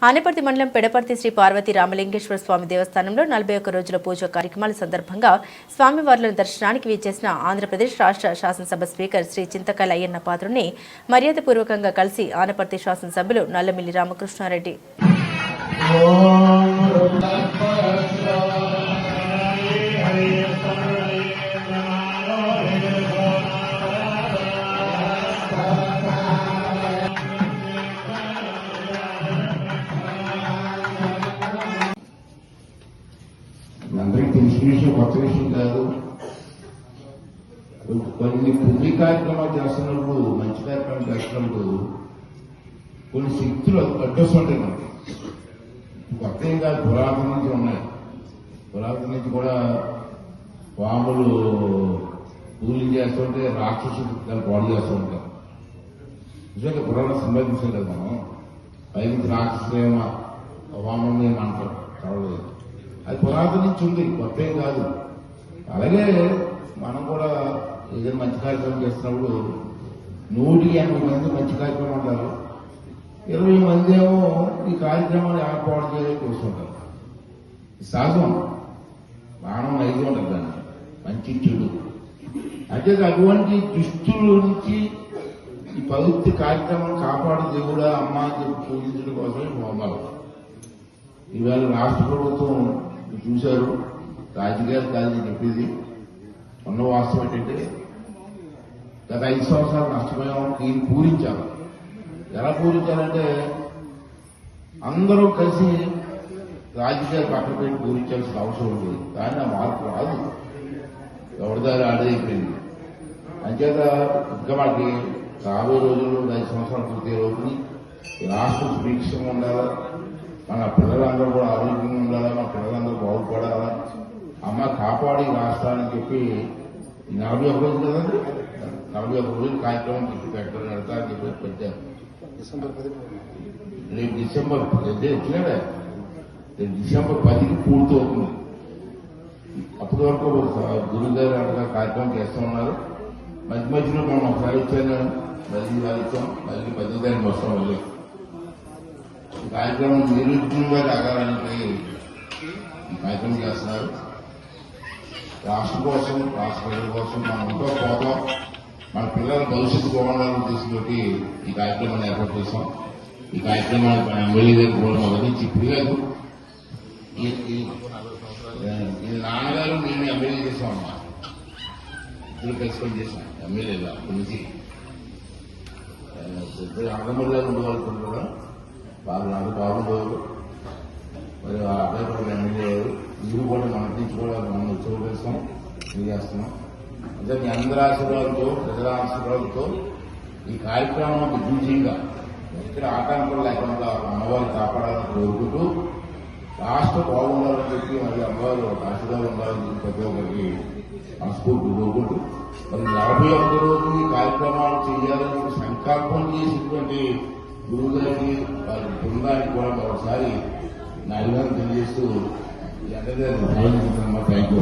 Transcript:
ఆనేపర్తి మండలం పెడపర్తి శ్రీ పార్వతీ రామలింగేశ్వర స్వామి దేవస్థానంలో 41 రోజుల పూజ కార్యక్రమాల సందర్భంగా స్వామివార్లను దర్శనానికి విచ్చేసిన ఆంధ్రప్రదేశ్ రాష్ట్ర శాసనసభ స్పీకర్ శ్రీ చింతకాయల అయ్యన్న పాత్రుని మర్యాదపూర్వకంగా కలిసి ఆనపర్తి శాసనసభ్యులు నల్లమిల్లి రామకృష్ణారెడ్డి అందరికీ తెలిసిన విషయం కొత్త విషయం కాదు. కొన్ని పుణ్య కార్యక్రమాలు చేస్తున్నప్పుడు మంచి కార్యక్రమాలు చేస్తున్నప్పుడు కొన్ని శక్తులు అడ్డొస్తుంటాయి మనకి. కొత్త ఏం కాదు, పురాతన నుంచి ఉన్నాయి. పురాతన నుంచి కూడా పాములు పూజలు చేస్తుంటే రాక్షసులు దాన్ని పాడు చేస్తూ ఉంటారు. నిజంగా పురాణ సంబంధించాం కదా మనం. పైకి రాక్షసులేమ వామం ఏమంటారు చదవలేదు. అది పురాతన నుంచి ఉంది, కొత్త ఏం కాదు. అలాగే మనం కూడా ఏదైనా మంచి కార్యక్రమం చేస్తున్నప్పుడు 180 మంది మంచి కార్యక్రమం ఉంటారు, 20 మంది ఏమో ఈ కార్యక్రమాన్ని ఏర్పాటు చేయడానికి చూస్తుంటారు. సహజం, మానవ నైజం ఉంటుంది దాన్ని, మంచి చెడు. అంటే అటువంటి దుస్తుల నుంచి ఈ పవిత్ర కార్యక్రమాన్ని కాపాడు దేవుడా అమ్మ అని చెప్పి పూజించడం కోసమే హోమాలు. ఈవేళ రాష్ట్ర ప్రభుత్వం చూశారు, రాజకీయాలు కాదు చెప్పేది. ఉన్న వాస్తవం ఏంటంటే గత 5 సంవత్సరాలు నష్టపోయాం, దీన్ని పూరించాలి. ఎలా పూరించాలంటే అందరూ కలిసి రాజకీయాలు పక్కన పెట్టి పూరించాల్సిన అవసరం ఉంటుంది. కానీ ఆ మార్పు రాదు, ఎవరిదారి ఆడైపోయింది. అంచేత ఇంకా మనకి రాబోయే రోజుల్లో 5 సంవత్సరాలు పూర్తి రోజుని రాష్ట్రం సుభిక్షంగా ఉండాలా, మన పిల్లలందరూ కూడా ఆరోగ్యంగా ఉండాలా, మన పిల్లలందరూ బాగుపడాలా, అమ్మ కాపాడి రాష్ట్రానికి చెప్పి 41 రోజులు కదండి, 41 రోజులు కార్యక్రమం చెప్పి పెట్టారు, నడతారని చెప్పి పెట్టారు. రేపు డిసెంబర్ వచ్చినాడే, రేపు డిసెంబర్ 10కి పూర్తి అవుతుంది. అప్పటి వరకు గురుగారు అక్కడ కార్యక్రమం చేస్తూ ఉన్నారు. మధ్య మధ్యలో మనం ఒకసారి వచ్చాను, మళ్ళీ వారిస్తాం, మళ్ళీ 10వ తారీఖు వస్తాం. మళ్ళీ ఈ కార్యక్రమం నిర్విఘ్నంగా జరగాలని ఈ కార్యక్రమం చేస్తున్నారు. రాష్ట్రం కోసం, రాష్ట్ర ప్రజల కోసం మనం ఉంటూ పోతాం, మన పిల్లల భవిష్యత్తు బాగుండాలని తీసుకుంటే ఈ కార్యక్రమాన్ని ఏర్పాటు చేస్తాం. ఈ కార్యక్రమాన్ని మన ఎమ్మెల్యే గారు కూడా మొదటి నుంచి ఇప్పుడు కాదు, ఈ నాన్నగారు నేను ఎమ్మెల్యే చేసామమ్మా, ఇద్దరు కలిసి చేశాం ఎమ్మెల్యేగా. అప్పటి నుంచి అన్నమల్లి గారు ఉండగలుగుతున్నారు, వాళ్ళు నాకు బాగుండేవారు. మరి ఆ అబ్బాయి కూడా ఎమ్మెల్యే అయ్యారు. మీరు కూడా మన నుంచి కూడా మనం ఉత్సవం చేస్తున్నాం. అంటే మీ అందరి ఆశీర్వాదంతో, ప్రజల ఆశీర్వాదంతో ఈ కార్యక్రమం విజయంగా ఎక్కడ ఆటంకం లేకుండా అమ్మవారు కాపాడాలని కోరుకుంటూ రాష్ట్రం బాగుండాలని చెప్పి మరి అమ్మవారు ఆశీర్వాదం ఉండాలని చెప్పి ప్రతి ఒక్కరికి మనస్ఫూర్తి కోరుకుంటూ మరి 41 రోజులు ఈ కార్యక్రమాలు చేయాలని సంకల్పం చేసినటువంటి గురువుగారికి వారి బృందానికి కూడా మరోసారి నా అభినందన తెలియజేస్తూ థ్యాంక్ యూ.